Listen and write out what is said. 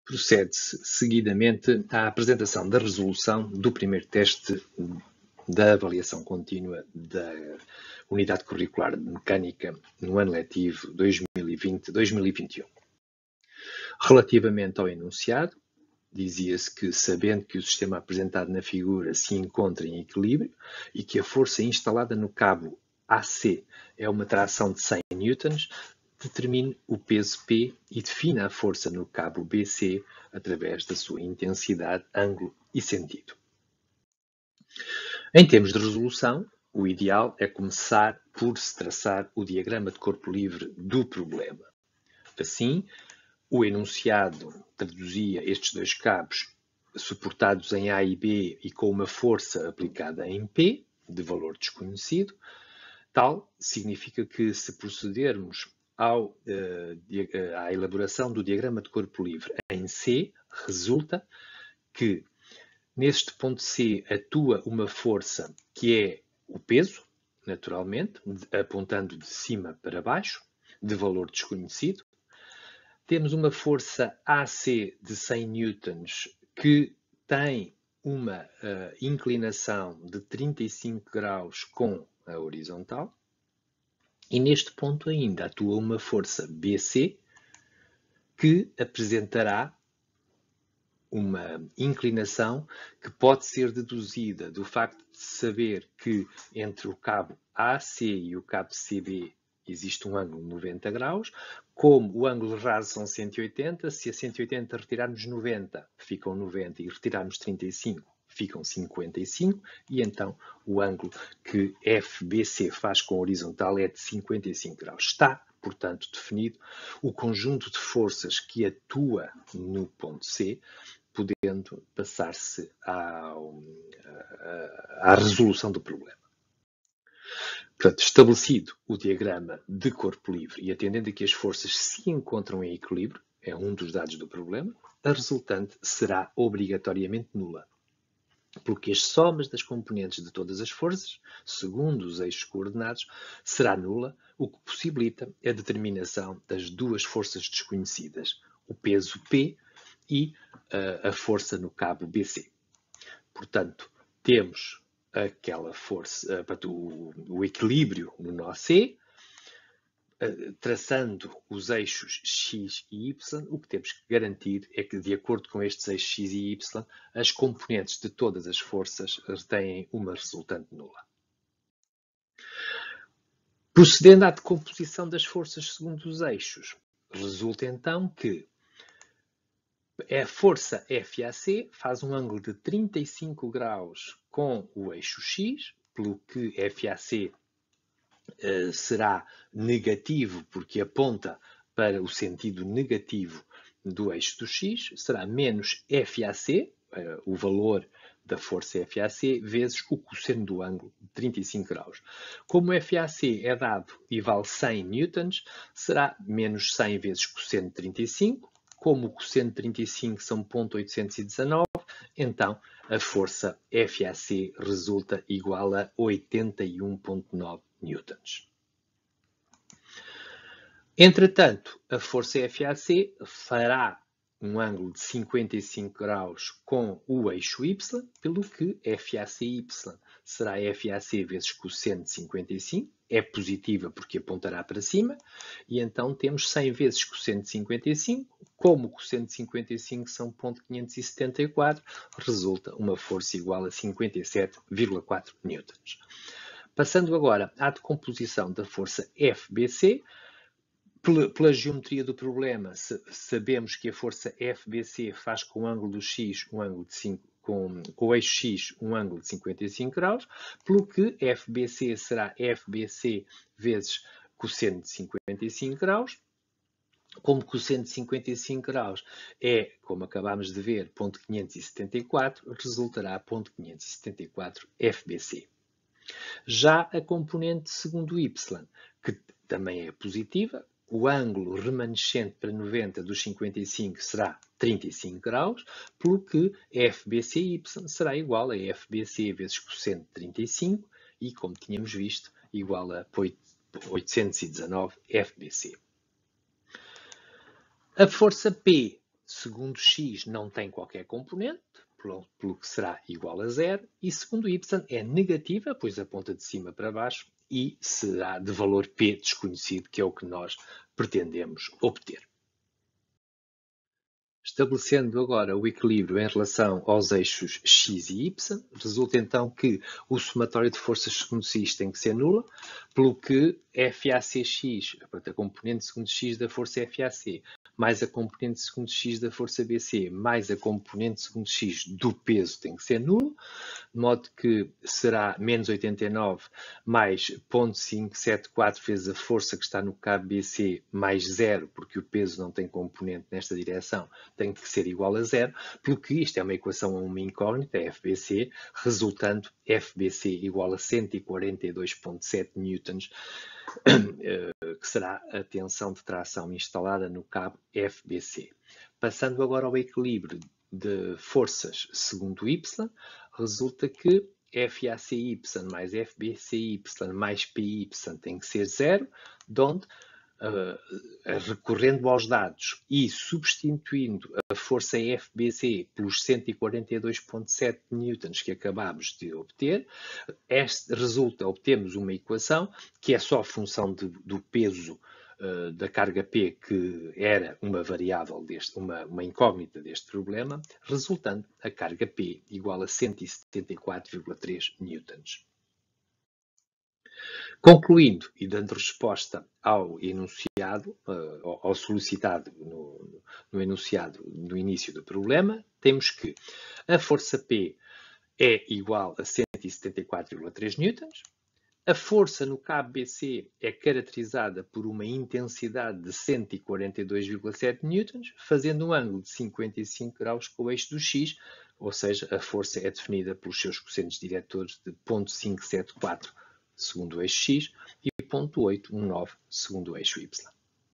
Procede-se seguidamente à apresentação da resolução do primeiro teste da avaliação contínua da Unidade Curricular de Mecânica no ano letivo 2020-2021. Relativamente ao enunciado, dizia-se que, sabendo que o sistema apresentado na figura se encontra em equilíbrio e que a força instalada no cabo AC é uma tração de 100 newtons, determine o peso P e defina a força no cabo BC através da sua intensidade, ângulo e sentido. Em termos de resolução, o ideal é começar por se traçar o diagrama de corpo livre do problema. Assim, o enunciado traduzia estes dois cabos suportados em A e B e com uma força aplicada em P, de valor desconhecido. Tal significa que, se procedermos à elaboração do diagrama de corpo livre em C, resulta que neste ponto C atua uma força que é o peso, naturalmente, apontando de cima para baixo, de valor desconhecido. Temos uma força AC de 100 newtons que tem uma inclinação de 35 graus com a horizontal. E neste ponto ainda atua uma força BC que apresentará uma inclinação que pode ser deduzida do facto de saber que entre o cabo AC e o cabo CB existe um ângulo de 90 graus, como o ângulo raso são 180, se a 180 retirarmos 90, ficam 90 e retirarmos 35, ficam 55, e então o ângulo que FBC faz com a horizontal é de 55 graus. Está, portanto, definido o conjunto de forças que atua no ponto C, podendo passar-se à resolução do problema. Portanto, estabelecido o diagrama de corpo livre e atendendo a que as forças se encontram em equilíbrio, é um dos dados do problema, a resultante será obrigatoriamente nula, porque as somas das componentes de todas as forças, segundo os eixos coordenados, será nula, o que possibilita a determinação das duas forças desconhecidas, o peso P e a força no cabo BC. Portanto, temos aquela força, o equilíbrio no nó C, traçando os eixos X e Y, o que temos que garantir é que, de acordo com estes eixos X e Y, as componentes de todas as forças têm uma resultante nula. Procedendo à decomposição das forças segundo os eixos, resulta então que a força FAC faz um ângulo de 35 graus com o eixo X, pelo que FAC será negativo, porque aponta para o sentido negativo do eixo do X, será menos FAC, o valor da força FAC, vezes o cosseno do ângulo de 35 graus. Como FAC é dado e vale 100 newtons, será menos 100 vezes cosseno de 35. Como o cosseno de 35 são 0,819, então a força FAC resulta igual a 81,9 newtons. Entretanto, a força FAC fará um ângulo de 55 graus com o eixo Y, pelo que FACY será FAC vezes cosseno de 55, é positiva porque apontará para cima, e então temos 100 vezes cosseno de 55, como o cosseno de 55 são 0,574, resulta uma força igual a 57,4 newtons. Passando agora à decomposição da força FBC, pela geometria do problema, sabemos que a força FBC faz com o ângulo do X um ângulo de 5, com o eixo X um ângulo de 55 graus, pelo que FBC será FBC vezes cosseno de 55 graus. Como cosseno de 55 graus é, como acabámos de ver, 0,574, resultará 0,574 FBC. Já a componente segundo Y, que também é positiva, o ângulo remanescente para 90 dos 55 será 35 graus, pelo que FBCY será igual a FBC vezes cosseno de 35 e, como tínhamos visto, igual a 819 FBC. A força P segundo x não tem qualquer componente, pelo que será igual a zero, e segundo y é negativa, pois aponta de cima para baixo, e será de valor p desconhecido, que é o que nós pretendemos obter. Estabelecendo agora o equilíbrio em relação aos eixos x e y, resulta então que o somatório de forças segundo x tem que ser nula, pelo que FACx, a componente segundo x da força FAC, mais a componente segundo x da força BC, mais a componente segundo x do peso tem que ser nulo, de modo que será menos 89 mais 0,574 vezes a força que está no cabo BC mais zero, porque o peso não tem componente nesta direção, tem que ser igual a zero, pelo que isto é uma equação a uma incógnita, FBC, resultando FBC igual a 142,7 newtons, que será a tensão de tração instalada no cabo FBC. Passando agora ao equilíbrio de forças segundo Y, resulta que FACY mais FBCY mais PY tem que ser zero, de onde, recorrendo aos dados e substituindo a força FBC pelos 142,7 newtons que acabámos de obter, obtemos uma equação que é só função do peso da carga P, que era uma variável, uma incógnita deste problema, resultando a carga P igual a 174,3 newtons. Concluindo e dando resposta ao enunciado, ao solicitado no enunciado no início do problema, temos que a força P é igual a 174,3 newtons, a força no cabo BC é caracterizada por uma intensidade de 142,7 newtons, fazendo um ângulo de 55 graus com o eixo do x, ou seja, a força é definida pelos seus cossentes diretores de 0,574 segundo o eixo x e 0,819 segundo o eixo y.